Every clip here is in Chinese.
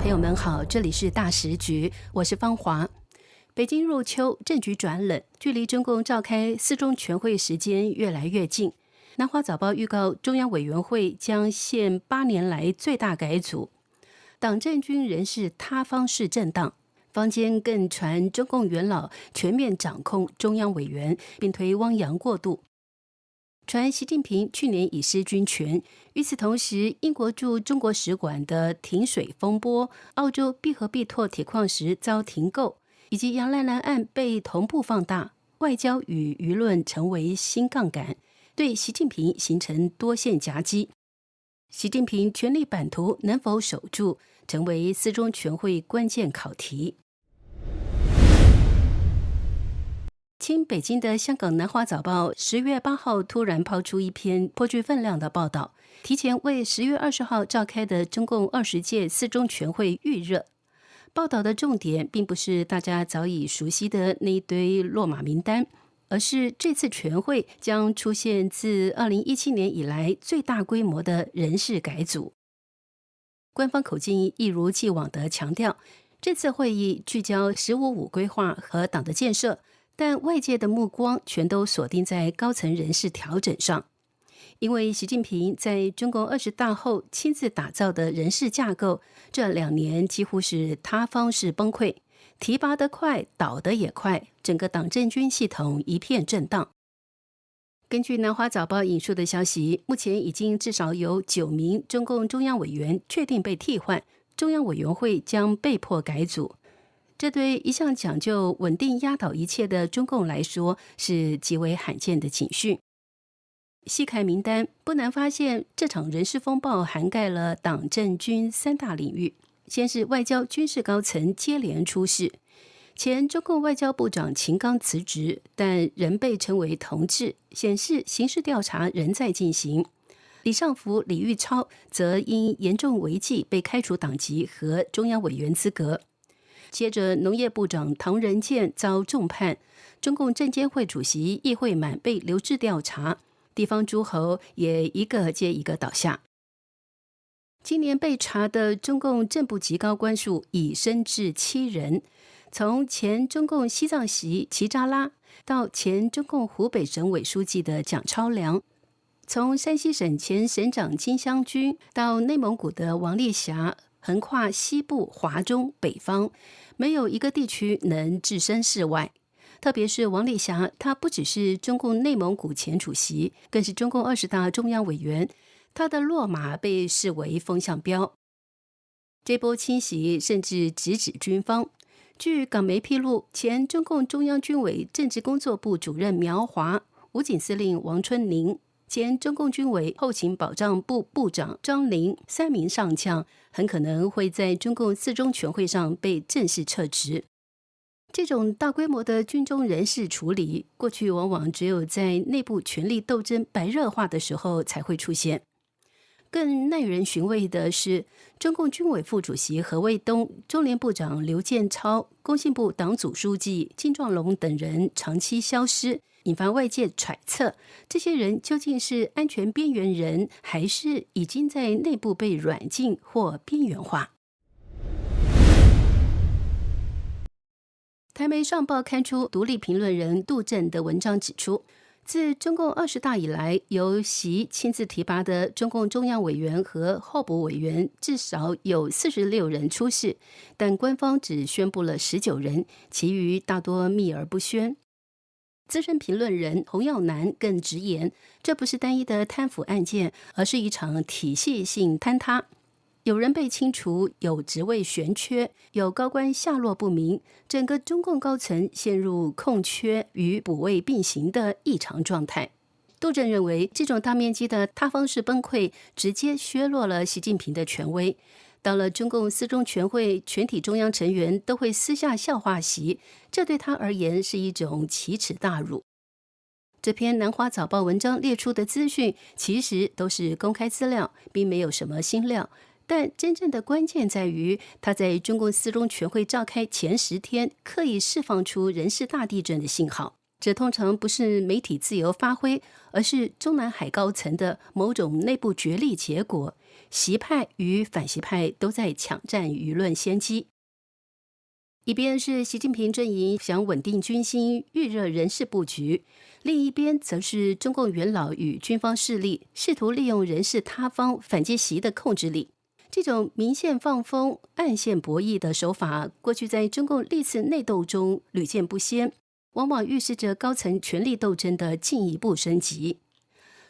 朋友们好，这里是大时局，我是芳华。北京入秋，政局转冷，距离中共召开四中全会时间越来越近。南华早报预告，中央委员会将现8年来最大改组，党政军人事他方式震荡。坊间更传中共元老全面掌控中央委员，并推汪洋过渡。传习近平去年已失军权。与此同时，英国驻中国使馆的停水风波、澳洲必和必拓铁矿石遭停购，以及杨澜案被同步放大，外交与舆论成为新杠杆，对习近平形成多线夹击。习近平权力版图能否守住，成为四中全会关键考题。亲北京的香港南华早报10月8号突然抛出一篇颇具分量的报道，提前为10月20号召开的中共20届四中全会预热。报道的重点并不是大家早已熟悉的那一堆落马名单，而是这次全会将出现自2017年以来最大规模的人事改组。官方口径一如既往地强调，这次会议聚焦“15+5”规划和党的建设，但外界的目光全都锁定在高层人事调整上，因为习近平在中共20大后亲自打造的人事架构，这2年几乎是塌方式崩溃，提拔得快，倒得也快，整个党政军系统一片震荡。根据南华早报引述的消息，目前已经至少有9名中共中央委员确定被替换，中央委员会将被迫改组。这对一向讲究稳定压倒一切的中共来说，是极为罕见的警讯。细看名单，不难发现，这场人事风暴涵盖了党政军3大领域。先是外交军事高层接连出事，前中共外交部长秦刚辞职，但仍被称为同志，显示刑事调查仍在进行。李尚福、李玉超则因严重违纪被开除党籍和中央委员资格。接着，农业部长唐仁健遭重判，中共证监会主席易会满被留置调查，地方诸侯也一个接一个倒下。今年被查的中共正部级高官数已升至7人，从前中共西藏籍齐扎拉，到前中共湖北省委书记的蒋超良，从山西省前省长金湘军到内蒙古的王丽霞，横跨西部、华中、北方，没有一个地区能置身事外。特别是王丽霞，她不只是中共内蒙古前主席，更是中共20大中央委员，她的落马被视为风向标。这波清洗甚至直指军方。据港媒披露，前中共中央军委政治工作部主任苗华、武警司令王春宁、前中共军委后勤保障部部长张林3名上将很可能会在中共四中全会上被正式撤职。这种大规模的军中人事处理，过去往往只有在内部权力斗争白热化的时候才会出现。更耐人寻味的是，中共军委副主席何卫东、中联部长刘建超、工信部党组书记金壮龙等人长期消失，引发外界揣测，这些人究竟是安全边缘人，还是已经在内部被软禁或边缘化。台媒上报刊出独立评论人杜正的文章指出，自中共20大以来，由习亲自提拔的中共中央委员和候补委员至少有46人出事，但官方只宣布了19人，其余大多秘而不宣。资深评论人洪耀南更直言，这不是单一的贪腐案件，而是一场体系性坍塌。有人被清除，有职位悬缺，有高官下落不明，整个中共高层陷入空缺与补位并行的异常状态。杜正认为，这种大面积的塌方式崩溃，直接削弱了习近平的权威。到了中共四中全会，全体中央成员都会私下笑话习，这对他而言是一种奇耻大辱。这篇南华早报文章列出的资讯，其实都是公开资料，并没有什么新料。但真正的关键在于，他在中共四中全会召开前10天，刻意释放出人事大地震的信号。这通常不是媒体自由发挥，而是中南海高层的某种内部角力结果。习派与反习派都在抢占舆论先机。一边是习近平阵营想稳定军心、预热人事布局，另一边则是中共元老与军方势力试图利用人事他方反击习的控制力。这种明线放风、暗线博弈的手法，过去在中共历次内斗中屡见不鲜，往往预示着高层权力斗争的进一步升级。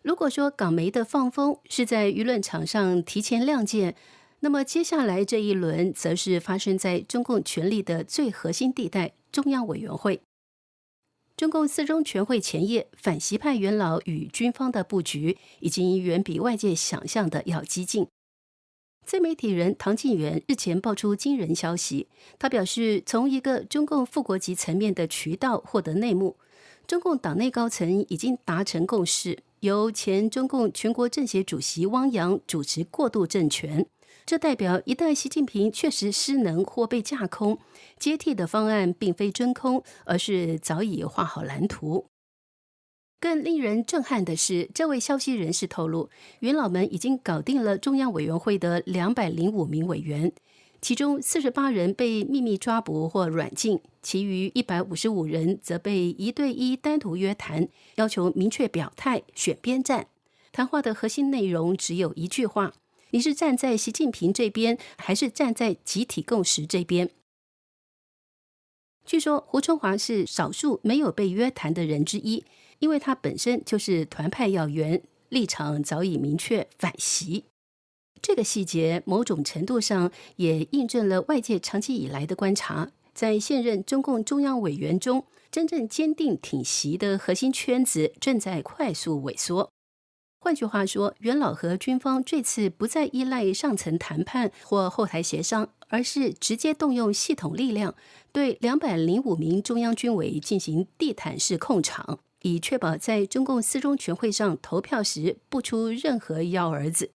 如果说港媒的放风是在舆论场上提前亮剑，那么接下来这一轮则是发生在中共权力的最核心地带——中央委员会。中共四中全会前夜，反习派元老与军方的布局已经远比外界想象的要激进。自媒体人唐晋元日前爆出惊人消息，他表示，从一个中共副国级层面的渠道获得内幕，中共党内高层已经达成共识，由前中共全国政协主席汪洋主持过渡政权。这代表一旦习近平确实失能或被架空，接替的方案并非真空，而是早已画好蓝图。更令人震撼的是，这位消息人士透露，元老们已经搞定了中央委员会的205名委员，其中48人被秘密抓捕或软禁，其余155人则被1对1单独约谈，要求明确表态，选边站。谈话的核心内容只有一句话：你是站在习近平这边，还是站在集体共识这边？据说胡春华是少数没有被约谈的人之一，因为他本身就是团派要员，立场早已明确，反习。这个细节某种程度上也印证了外界长期以来的观察，在现任中共中央委员中，真正坚定挺习的核心圈子正在快速萎缩。换句话说，元老和军方这次不再依赖上层谈判或后台协商，而是直接动用系统力量，对205名中央军委进行地毯式控场，以确保在中共四中全会上投票时不出任何幺蛾子。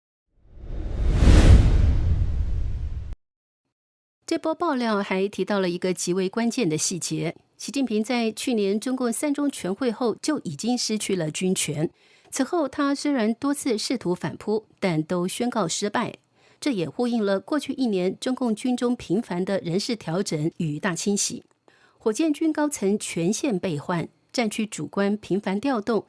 这波爆料还提到了一个极为关键的细节：习近平在去年中共三中全会后就已经失去了军权。此后，他虽然多次试图反扑，但都宣告失败。这也呼应了过去1年中共军中频繁的人事调整与大清洗。火箭军高层全线被换，战区主官频繁调动，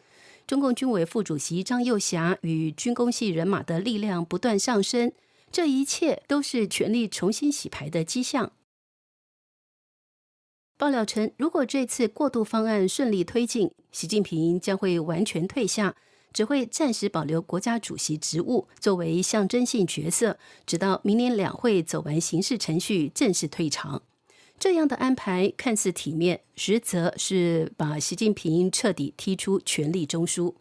中共军委副主席张又侠与军工系人马的力量不断上升，这一切都是权力重新洗牌的迹象。爆料称，如果这次过渡方案顺利推进，习近平将会完全退下，只会暂时保留国家主席职务作为象征性角色，直到明年两会走完形式程序正式退场。这样的安排看似体面，实则是把习近平彻底踢出权力中枢。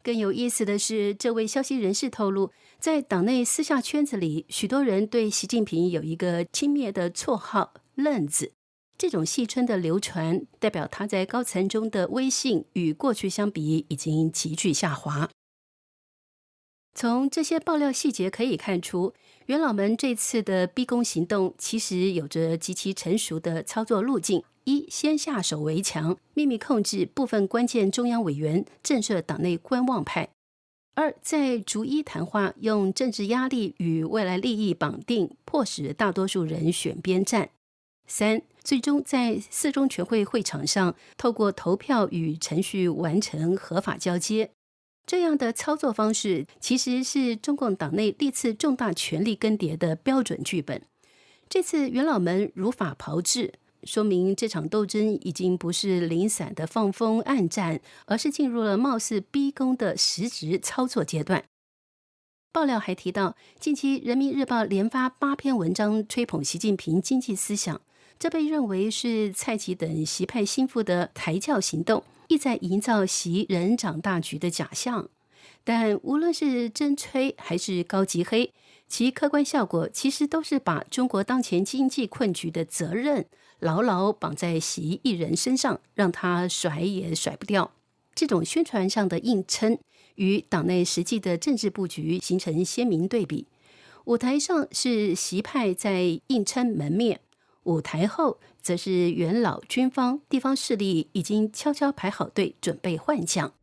更有意思的是，这位消息人士透露，在党内私下圈子里，许多人对习近平有一个轻蔑的绰号“愣子”。这种戏称的流传，代表他在高层中的威信与过去相比已经急剧下滑。从这些爆料细节可以看出，元老们这次的逼宫行动其实有着极其成熟的操作路径：一、先下手为强，秘密控制部分关键中央委员，震慑党内观望派；二、在逐一谈话，用政治压力与未来利益绑定，迫使大多数人选边站；三、最终在四中全会会场上，透过投票与程序完成合法交接。这样的操作方式其实是中共党内历次重大权力更迭的标准剧本。这次元老们如法炮制，说明这场斗争已经不是零散的放风暗战，而是进入了貌似逼宫的实质操作阶段。爆料还提到，近期人民日报连发8篇文章吹捧习近平经济思想，这被认为是蔡奇等习派心腹的抬轿行动，意在营造习人长大局的假象。但无论是真吹还是高级黑，其客观效果其实都是把中国当前经济困局的责任牢牢绑在习一人身上，让他甩也甩不掉。这种宣传上的硬撑与党内实际的政治布局形成鲜明对比。舞台上是习派在硬撑门面，舞台后则是元老军方地方势力已经悄悄排好队，准备换将。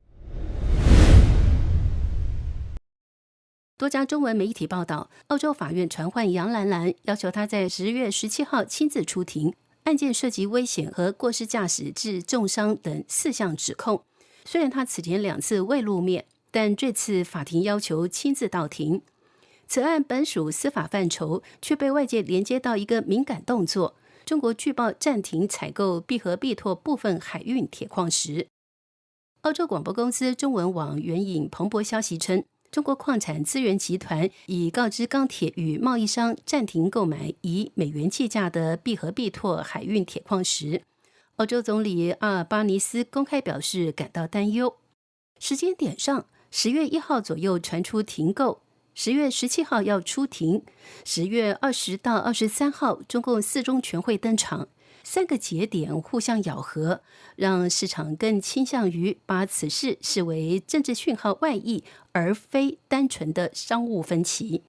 多家中文媒体报道，澳洲法院传唤杨兰兰，要求她在10月17号亲自出庭。案件涉及危险和过失驾驶致重伤等4项指控。虽然她此前2次未露面，但这次法庭要求亲自到庭。此案本属司法范畴，却被外界连接到一个敏感动作：中国据报暂停采购必和必拓部分海运铁矿石。澳洲广播公司中文网援引彭博消息称，中国矿产资源集团已告知钢铁与贸易商暂停购买以美元计价的必和必拓海运铁矿石。澳洲总理阿尔巴尼斯公开表示感到担忧。时间点上，10月1号左右传出停购，10月17号要出庭，10月20到23号中共4中全会登场，3个节点互相咬合，让市场更倾向于把此事视为政治讯号外溢，而非单纯的商务分歧。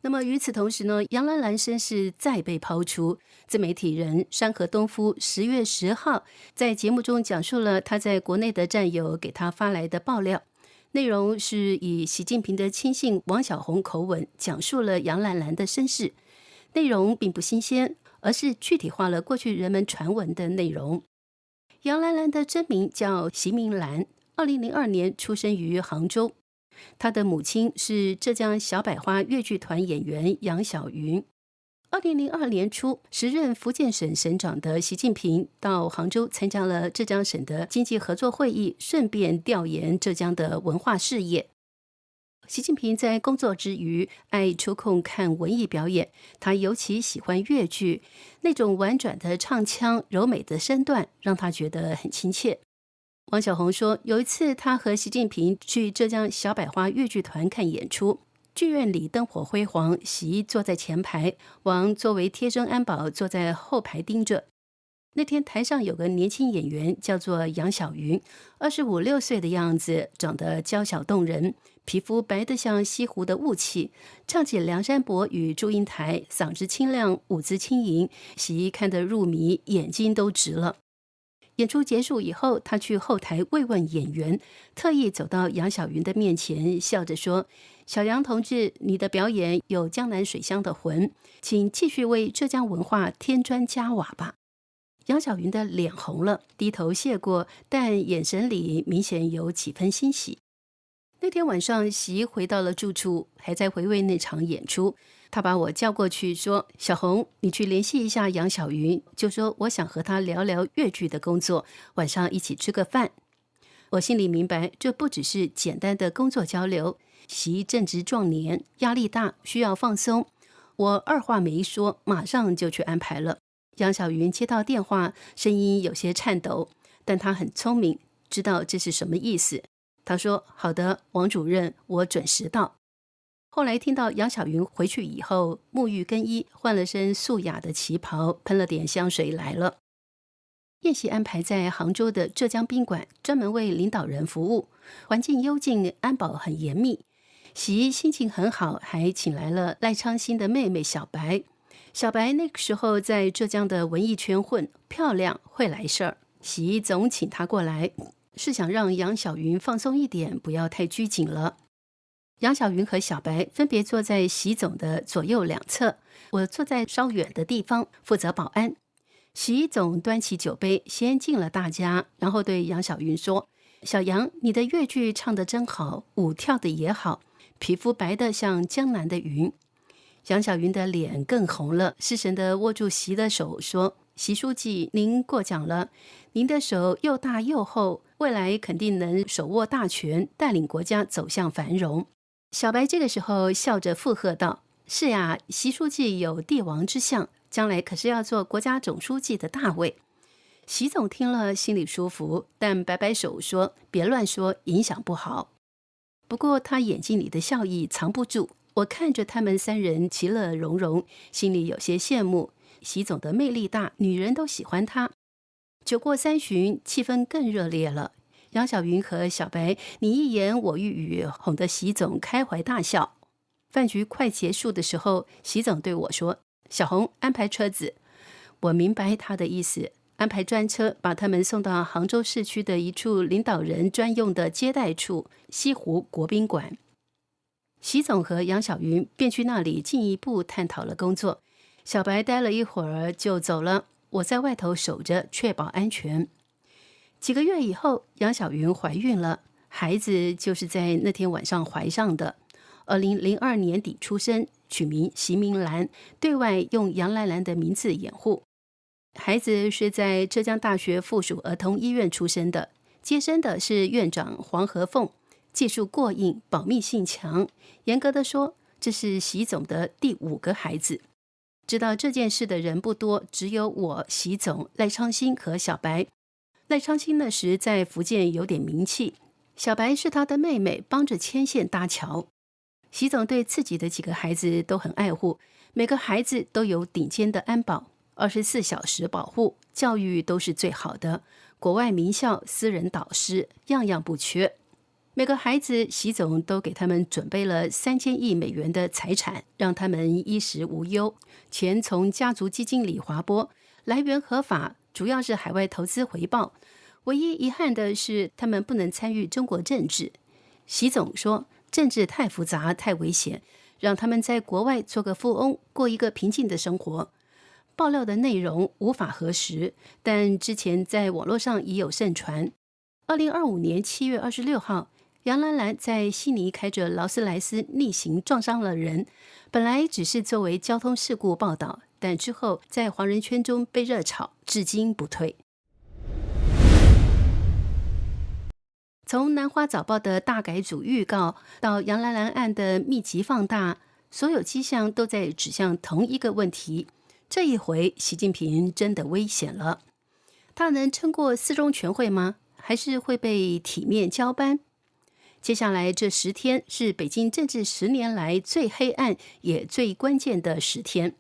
那么与此同时呢，杨兰兰身世再被抛出。自媒体人山河东夫10月10号在节目中讲述了他在国内的战友给他发来的爆料，内容是以习近平的亲信王小红口吻讲述了杨兰兰的身世。内容并不新鲜，而是具体化了过去人们传闻的内容。杨兰兰的真名叫席明兰，2002年出生于杭州。她的母亲是浙江小百花越剧团演员杨晓云。2002年初，时任福建省省长的习近平到杭州参加了浙江省的经济合作会议，顺便调研浙江的文化事业。习近平在工作之余爱抽空看文艺表演，他尤其喜欢越剧，那种婉转的唱腔、柔美的身段让他觉得很亲切。王小红说，有一次他和习近平去浙江小百花越剧团看演出，剧院里灯火辉煌，习坐在前排，王作为贴身安保坐在后排盯着。那天台上有个年轻演员叫做杨晓云，25、26岁的样子，长得娇小动人，皮肤白得像西湖的雾气，唱起《梁山伯与祝英台》，嗓子清亮，舞姿轻盈，习看得入迷，眼睛都直了。演出结束以后，他去后台慰问演员，特意走到杨晓云的面前，笑着说：“小杨同志，你的表演有江南水乡的魂，请继续为浙江文化添砖加瓦吧。”杨晓云的脸红了，低头谢过，但眼神里明显有几分欣喜。那天晚上，习回到了住处，还在回味那场演出。他把我叫过去说：“小红，你去联系一下杨晓云，就说我想和他聊聊越剧的工作，晚上一起吃个饭。”我心里明白，这不只是简单的工作交流。习正值壮年，压力大，需要放松。我二话没说，马上就去安排了。杨晓云接到电话，声音有些颤抖，但他很聪明，知道这是什么意思。他说：“好的，王主任，我准时到。”后来听到杨晓云回去以后，沐浴更衣，换了身素雅的旗袍，喷了点香水来了。宴席安排在杭州的浙江宾馆，专门为领导人服务，环境幽静，安保很严密。习心情很好，还请来了赖昌星的妹妹小白。小白那个时候在浙江的文艺圈混，漂亮，会来事儿。习总请她过来，是想让杨晓云放松一点，不要太拘谨了。杨晓云和小白分别坐在习总的左右两侧，我坐在稍远的地方，负责保安。习总端起酒杯，先敬了大家，然后对杨晓云说：“小杨，你的越剧唱得真好，舞跳得也好，皮肤白得像江南的云。”杨晓云的脸更红了，失神地握住习的手说：“习书记，您过奖了，您的手又大又厚，未来肯定能手握大权，带领国家走向繁荣。”小白这个时候笑着附和道：“是呀，习书记有帝王之相，将来可是要做国家总书记的大位。”习总听了心里舒服，但摆摆手说：“别乱说，影响不好。”不过他眼睛里的笑意藏不住，我看着他们3人其乐融融，心里有些羡慕。习总的魅力大，女人都喜欢他。酒过3巡，气氛更热烈了。杨晓云和小白你一言我一语，哄得习总开怀大笑。饭局快结束的时候，习总对我说：“小红安排车子，我明白他的意思，安排专车把他们送到杭州市区的一处领导人专用的接待处——西湖国宾馆。习总和杨晓云便去那里进一步探讨了工作。小白待了一会儿就走了，我在外头守着，确保安全。几个月以后，杨晓云怀孕了，孩子就是在那天晚上怀上的。2002年底出生，取名席明兰，对外用杨兰兰的名字掩护。孩子是在浙江大学附属儿童医院出生的，接生的是院长黄和凤，技术过硬，保密性强。严格的说，这是习总的第5个孩子。知道这件事的人不多，只有我、习总、赖昌星和小白。赖昌星那时在福建有点名气，小白是他的妹妹，帮着牵线搭桥。习总对自己的几个孩子都很爱护，每个孩子都有顶尖的安保，24小时保护，教育都是最好的，国外名校、私人导师，样样不缺。每个孩子，习总都给他们准备了3000亿美元的财产，让他们衣食无忧。钱从家族基金里划拨，来源合法，主要是海外投资回报。唯一遗憾的是，他们不能参与中国政治。习总说，政治太复杂、太危险，让他们在国外做个富翁，过一个平静的生活。爆料的内容无法核实，但之前在网络上已有盛传。2025年7月26号，杨兰兰在悉尼开着劳斯莱斯逆行撞伤了人，本来只是作为交通事故报道，但之后在华人圈中被热炒，至今不退。从南华早报的大改组预告到杨兰兰案的密集放大，所有迹象都在指向同一个问题：这一回习近平真的危险了。他能撑过4中全会吗？还是会被体面交班？接下来这10天是北京政治10年来最黑暗也最关键的10天，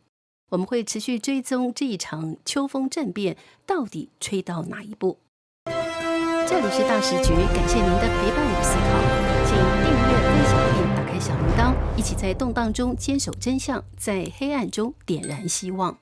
我们会持续追踪这一场秋风政变到底吹到哪一步。这里是大时局，感谢您的陪伴与思考，请订阅、分享并打开小铃铛，一起在动荡中坚守真相，在黑暗中点燃希望。